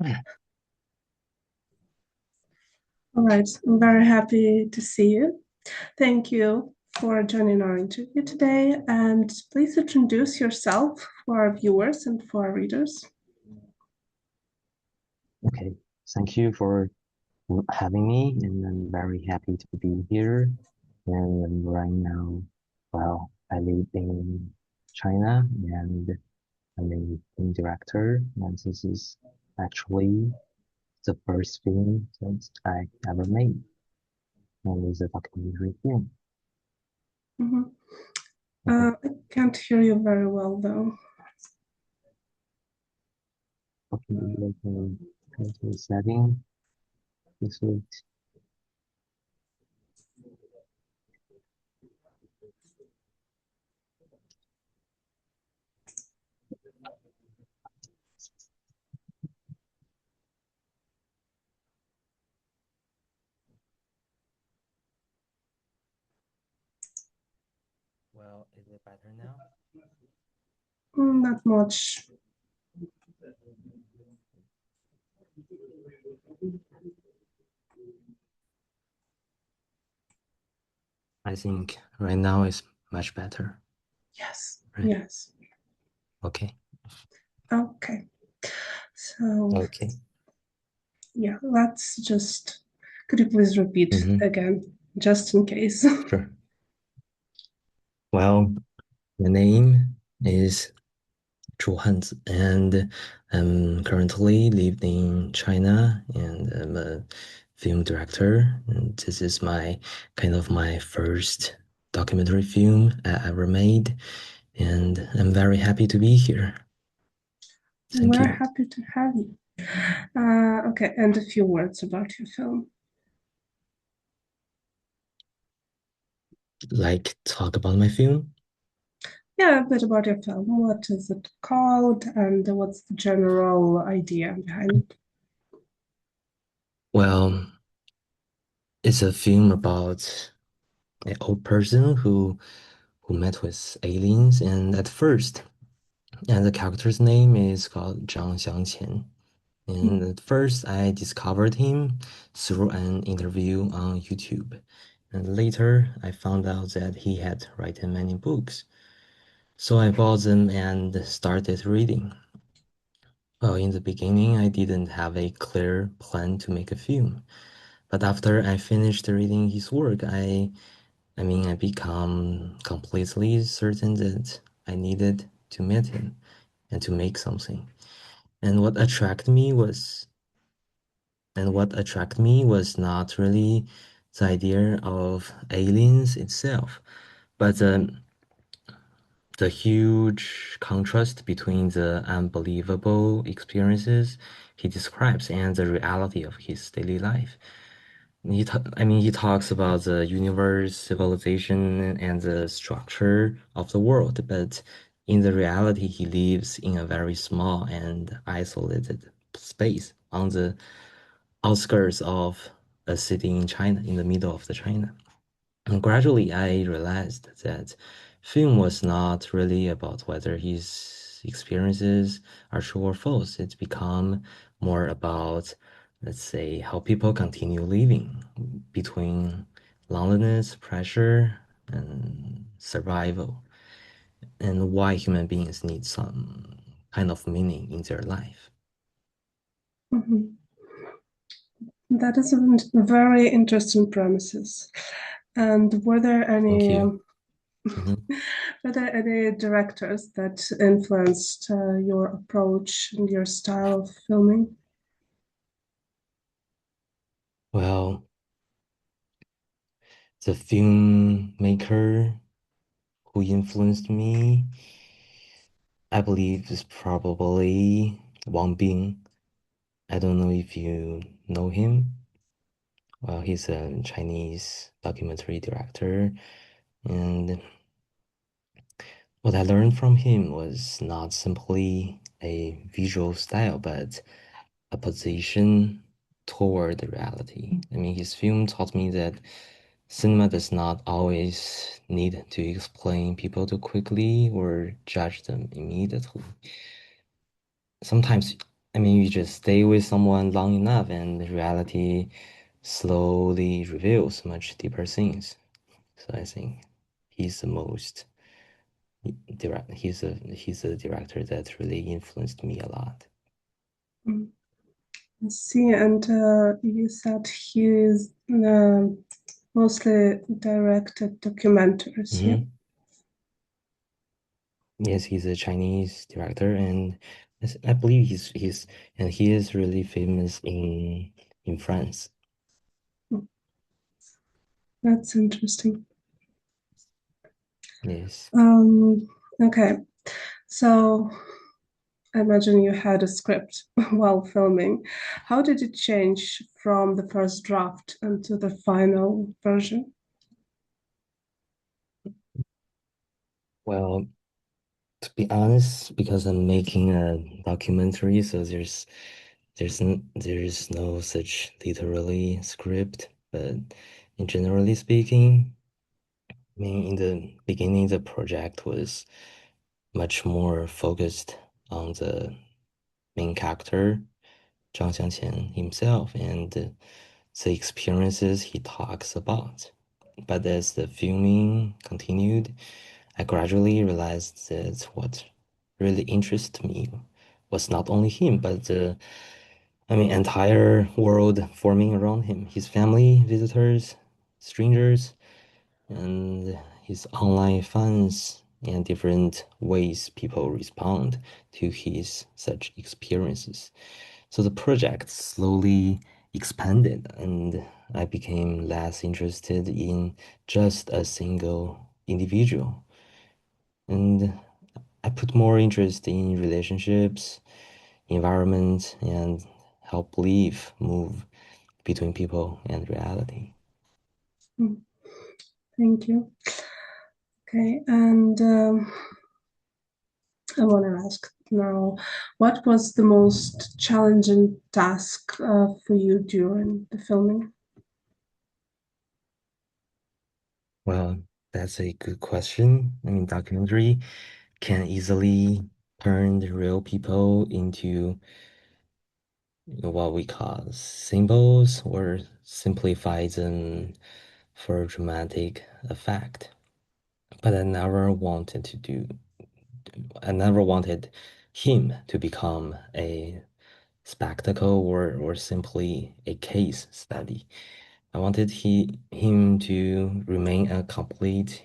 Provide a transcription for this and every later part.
All right, I'm very happy to see you. Thank you for joining our interview today, and please introduce yourself for our viewers and for our readers. Okay, thank you for having me, and I'm very happy to be here. And right now, well, I live in China, and I'm a film director, and this is actually the first film that I ever made, and it's a documentary film. Mhm. Okay, I can't hear you very well, though. okay, let me go to the setting. This is well, is it better now? Not much. I think right now is much better, Yes, right? yes. Okay, Okay. So, okay. yeah, let's just, could you please repeat Mm-hmm. again, just in case? Sure. Well, the name is Hanzi, and I'm currently lived in China, and I'm a film director. And this is my first documentary film I ever made, and I'm very happy to be here. Thank We're you. happy to have you. Okay, and a few words about your film. Like talk about my film? Yeah, a bit about your film. What is it called, and what's the general idea behind it? Well, it's a film about an old person who met with aliens, and at first, and the character's name is called Zhang Xiangqian. And at first, I discovered him through an interview on YouTube. And later, I found out that he had written many books. So I bought them and started reading. Well, in the beginning, I didn't have a clear plan to make a film. But after I finished reading his work, I become completely certain that I needed to meet him and to make something. And what attracted me was not really the idea of aliens itself, but the huge contrast between the unbelievable experiences he describes and the reality of his daily life. He talks about the universe, civilization, and the structure of the world, but in the reality, he lives in a very small and isolated space on the outskirts of a city in China, in the middle of the China. And gradually, I realized that film was not really about whether his experiences are true or false. It's become more about, let's say, how people continue living between loneliness, pressure, and survival, and why human beings need some kind of meaning in their life. Mhm. That is a very interesting premises. And Thank you. Mhm. were there any directors that influenced your approach and your style of filming? Well, the filmmaker who influenced me, I believe, is probably Wang Bing. I don't know if you know him. Well, he's a Chinese documentary director, and what I learned from him was not simply a visual style, but a position toward the reality. His film taught me that cinema does not always need to explain people too quickly or judge them immediately. Sometimes I mean, you just stay with someone long enough, and reality slowly reveals much deeper things. So I think he's the most direct. He's a director that really influenced me a lot. Mm, I see. And you said he is mostly directed documentaries, yeah? Hmm. Yes, he's a Chinese director, and I believe he is really famous in France. Mm, that's interesting. Yes. Um, okay, so I imagine you had a script while filming. How did it change from the first draft into the final version? Well, to be honest, because I'm making a documentary, so there's no such literally script, but in generally speaking, I mean, in the beginning, the project was much more focused on the main character, Zhang Xiangqian himself, and the experiences he talks about. But as the filming continued, I gradually realized that what really interested me was not only him, but I mean, entire world forming around him, his family, visitors, strangers, and his online fans, and different ways people respond to his such experiences. So the project slowly expanded, and I became less interested in just a single individual. And I put more interest in relationships, environment, and how belief move between people and reality. Mm, thank you. Okay, and I want to ask now, what was the most challenging task for you during the filming? Well, that's a good question. I mean, documentary can easily turn the real people into what we call symbols or simplify them for dramatic effect. But I never wanted him to become a spectacle or simply a case study. I wanted him to remain a complete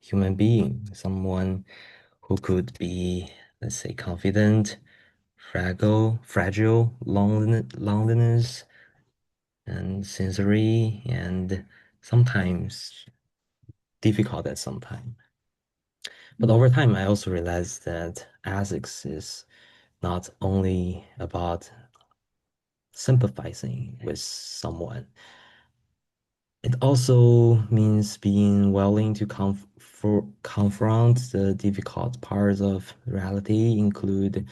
human being, someone who could be, let's say, confident, fragile, loneliness, and sensory, and sometimes difficult at some time. But over time, I also realized that ethics is not only about sympathizing with someone. It also means being willing to confront the difficult parts of reality, include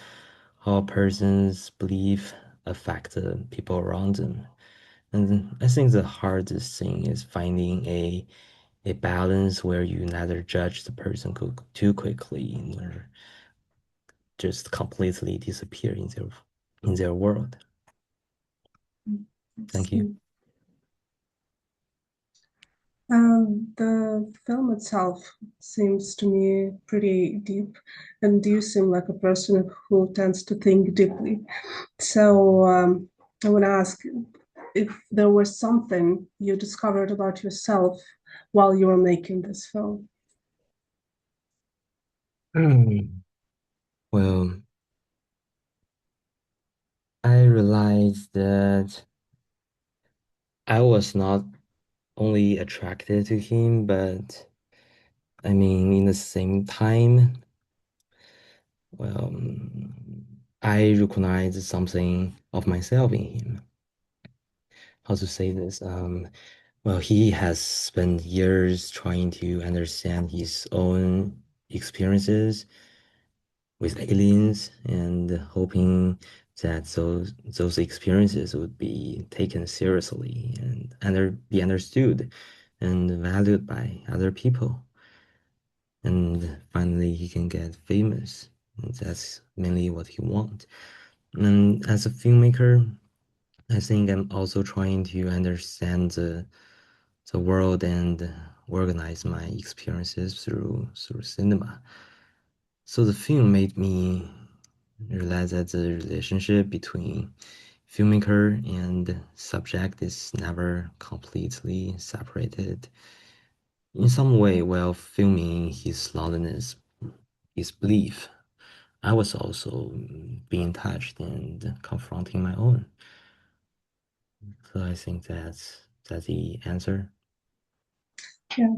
how a person's belief affect the people around them. And I think the hardest thing is finding a balance where you neither judge the person too quickly nor just completely disappear in their world. Thank you. See. The film itself seems to me pretty deep, and you seem like a person who tends to think deeply. So I want to ask if there was something you discovered about yourself while you were making this film. Well, I realized that I was not only attracted to him, but I mean, in the same time, well, I recognized something of myself in him. How to say this? Well, he has spent years trying to understand his own experiences with aliens and hoping that those experiences would be taken seriously and be understood and valued by other people. And finally, he can get famous. And that's mainly what he wants. And as a filmmaker, I think I'm also trying to understand the world and organize my experiences through cinema. So the film made me realize that the relationship between filmmaker and subject is never completely separated. In some way, while filming his loneliness, his belief, I was also being touched and confronting my own. So I think that's the answer. Yeah,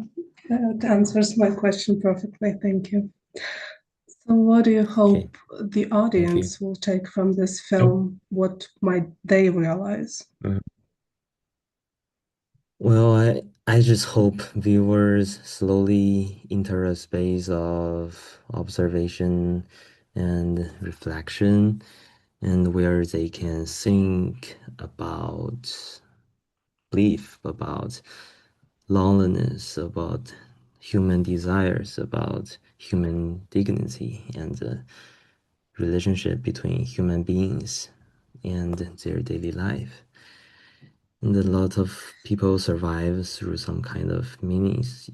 that answers my question perfectly. Thank you. So, what do you Okay, hope the thank you. audience will take from this Oh, film? What might they realize? mhm. Well, I just hope viewers slowly enter a space of observation and reflection, and where they can think about belief, about loneliness, about human desires, about human dignity, and the relationship between human beings and their daily life. And a lot of people survive through some kind of meanings,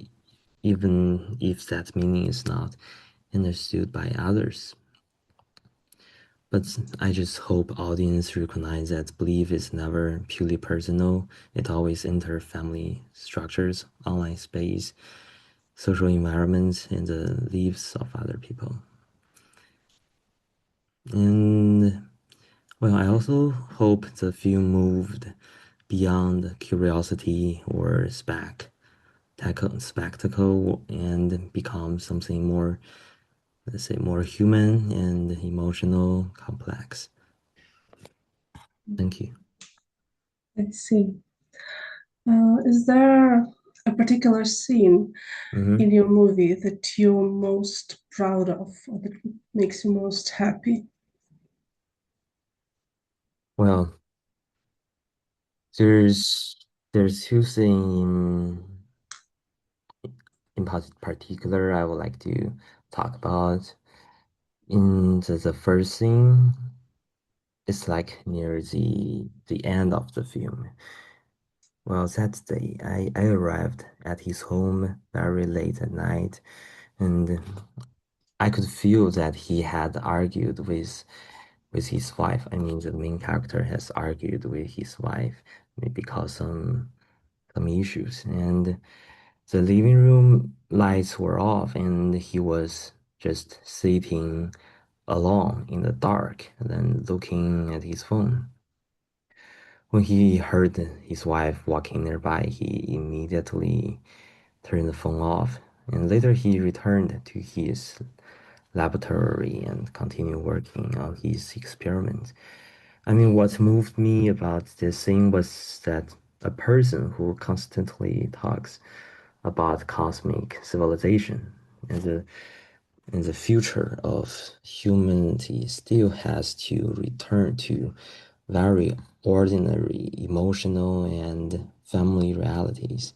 even if that meaning is not understood by others. But I just hope audience recognize that belief is never purely personal. It always enters family structures, online space, social environments, and the lives of other people. And well, I also hope the film moved beyond curiosity or spectacle and become something more, let's say, more human and emotional complex. Thank you. I see. Is there a particular scene in Hmm. your movie that you're most proud of or that makes you most happy? Well, there's there's two things in particular I would like to talk about. In the first thing, it's like near the end of the film. Well, that day, I arrived at his home very late at night, and I could feel that he had argued with his wife. I mean, the main character has argued with his wife because some issues, and the living room lights were off, and he was just sitting alone in the dark, and then looking at his phone. When he heard his wife walking nearby, he immediately turned the phone off, and later he returned to his laboratory and continued working on his experiments. I mean, what moved me about this thing was that a person who constantly talks about cosmic civilization and the future of humanity still has to return to very ordinary emotional and family realities.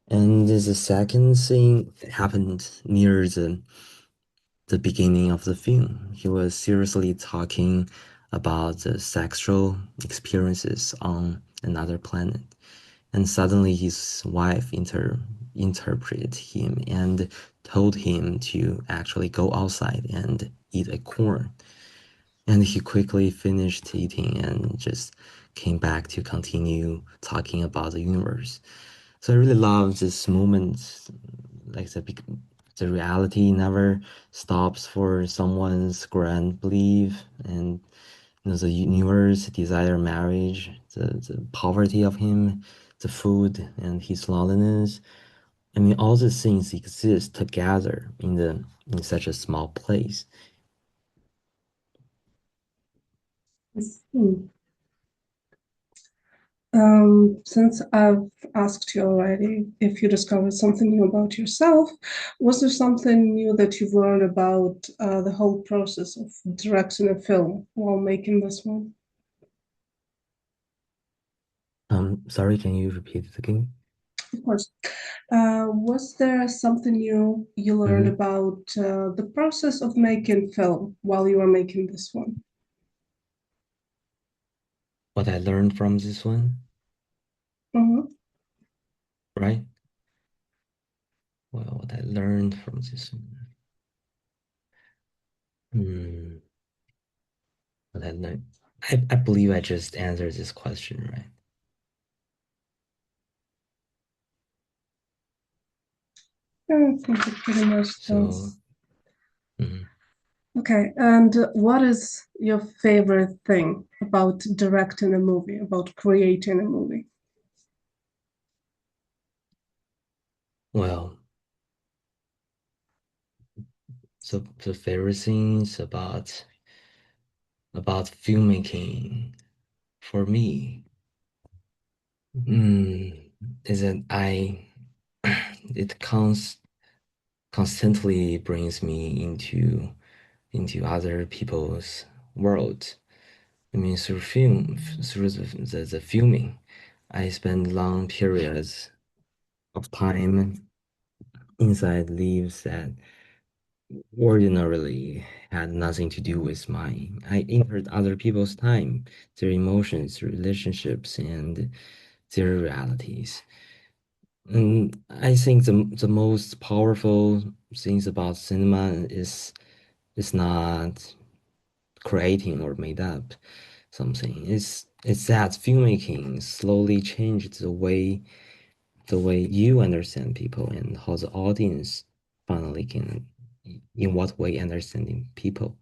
And the second thing happened near the beginning of the film. He was seriously talking about the sexual experiences on another planet. And suddenly his wife interpreted him and told him to actually go outside and eat a corn. And he quickly finished eating and just came back to continue talking about the universe. So I really love this moment. Like the reality never stops for someone's grand belief, and the universe, desire, marriage, the poverty of him, the food, and his loneliness. I mean, all these things exist together in such a small place. Hmm. Since I've asked you already if you discovered something new about yourself, was there something new that you've learned about the whole process of directing a film while making this one? Sorry, can you repeat it again? Of course. Was there something new you learned Mm-hmm. about the process of making film while you were making this one? what I learned from this one, Hmm. right? Well, what I learned from this one. Hmm, what I learned. I believe I just answered this question, right? Yeah, I think it pretty much So, does. mhm. Okay, and what is your favorite thing about directing a movie, about creating a movie? Well, so the favorite things about filmmaking for me, mm, is that it constantly brings me into other people's world. I mean, through the filming, I spend long periods of time inside lives that ordinarily had nothing to do with mine. I entered other people's time, their emotions, relationships, and their realities. And I think the most powerful things about cinema is not creating or made up something. It's that filmmaking slowly changed the way you understand people and how the audience finally can in what way understanding people.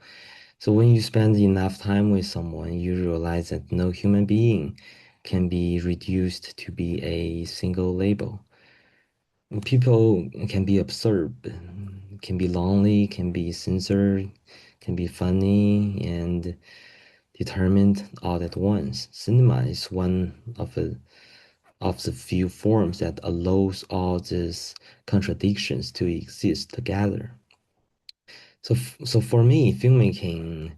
So when you spend enough time with someone, you realize that no human being can be reduced to be a single label. People can be absurd, can be lonely, can be censored, can be funny and determined all at once. Cinema is one of the few forms that allows all these contradictions to exist together. So for me, filmmaking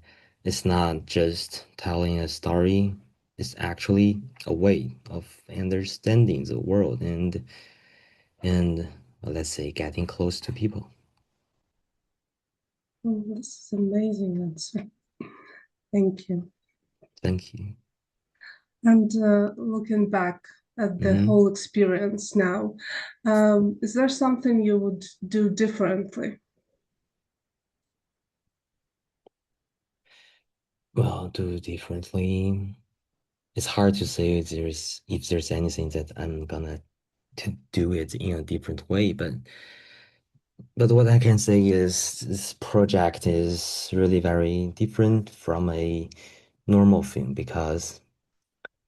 is not just telling a story, it's actually a way of understanding the world and let's say getting close to people. Oh, this is amazing answer. Thank you. Thank you. And looking back at the Hmm. whole experience now, is there something you would do differently? Well, do differently. It's hard to say if there's anything that I'm gonna to do it in a different way, but what I can say is this project is really very different from a normal film because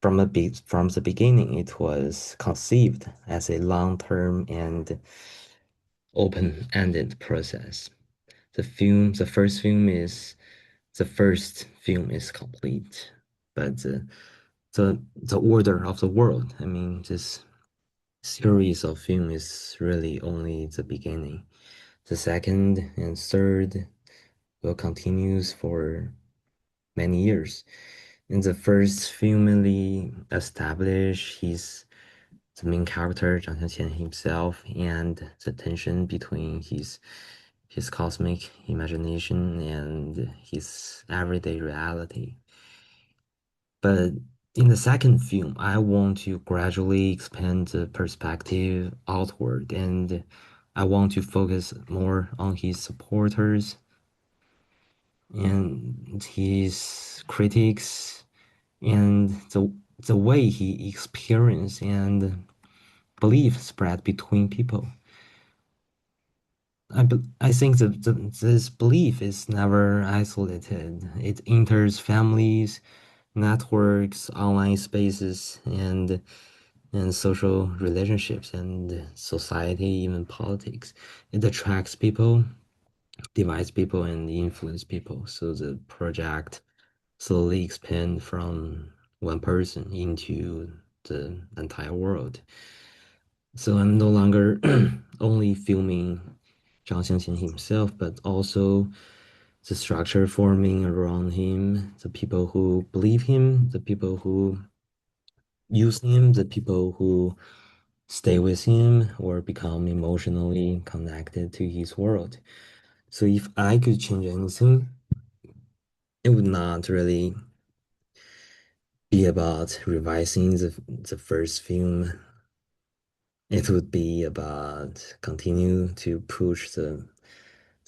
from the beginning it was conceived as a long-term and open-ended process. The first film is complete, but the order of the world, I mean, this series of film is really only the beginning. The second and third will continues for many years. In the first film, really establish the main character Zhang Xianqian himself and the tension between his cosmic imagination and his everyday reality. But in the second film, I want to gradually expand the perspective outward and I want to focus more on his supporters and his critics and the way he experienced and belief spread between people. I think that this belief is never isolated. It enters families, networks, online spaces, and social relationships and society, even politics. It attracts people, divides people, and influence people. So the project slowly expand from one person into the entire world. So I'm no longer only filming Zhang Xiangqian himself, but also the structure forming around him, the people who believe him, the people who use him, the people who stay with him or become emotionally connected to his world. So if I could change anything, it would not really be about revising the first film. It would be about continue to push the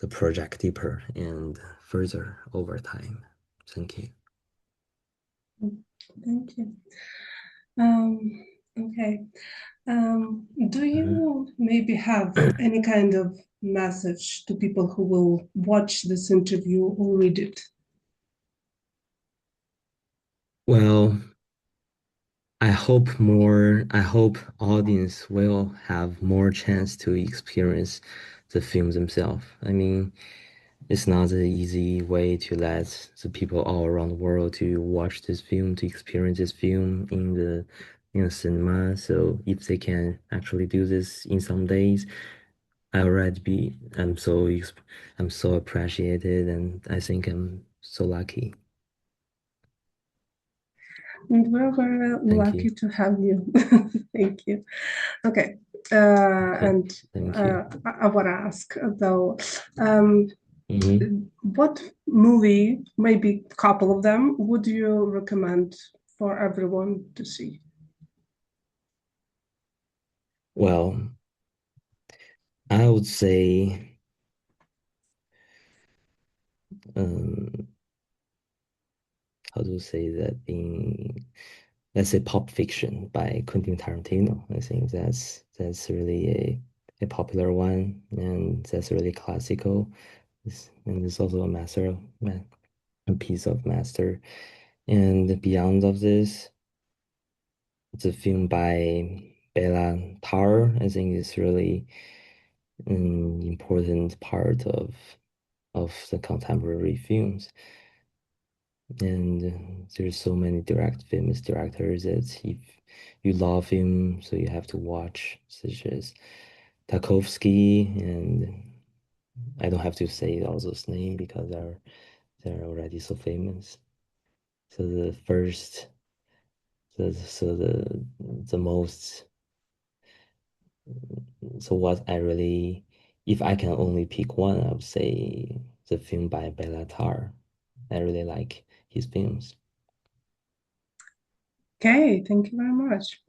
project deeper and further over time. Thank you. Thank you. Um, okay. Do Mhm. you maybe have any kind of message to people who will watch this interview or read it? Well, I hope audience will have more chance to experience the film themselves. I mean, it's not an easy way to let the people all around the world to watch this film, to experience this film in the cinema. So if they can actually do this in some days, I'm so appreciated, and I think I'm so lucky. And we're very Thank you. lucky to have you. Thank you. Okay. Okay, And thank you. I want to ask though, um, Hmm. what movie, maybe a couple of them, would you recommend for everyone to see? Well, I would say, um, how to say that in, let's say, Pulp Fiction by Quentin Tarantino. I think that's really a popular one, and that's really classical. And it's also a piece of master. And beyond of this, the film by Bela Tarr, I think is really an important part of the contemporary films. And there's so many famous directors that if you love him, so you have to watch, such as Tarkovsky, and I don't have to say all those names because they're already so famous. So the most, so what I really, if I can only pick one, I would say the film by Bela Tarr. I really like his films. Okay, thank you very much.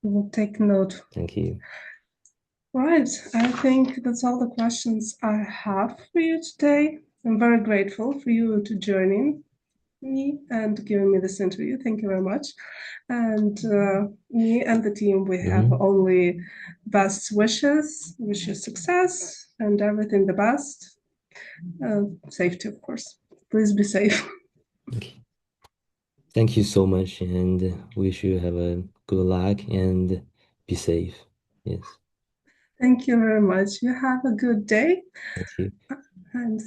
We will take note. Thank you. Right, I think that's all the questions I have for you today. I'm very grateful for you to joining me and giving me this interview. Thank you very much. And me and the team, we have Hmm. only best wishes, wish you success and everything the best. Safety, of course. Please be safe. Okay. Thank you so much, and wish you have a good luck and be safe. Yes. Thank you very much. You have a good day Thank you. and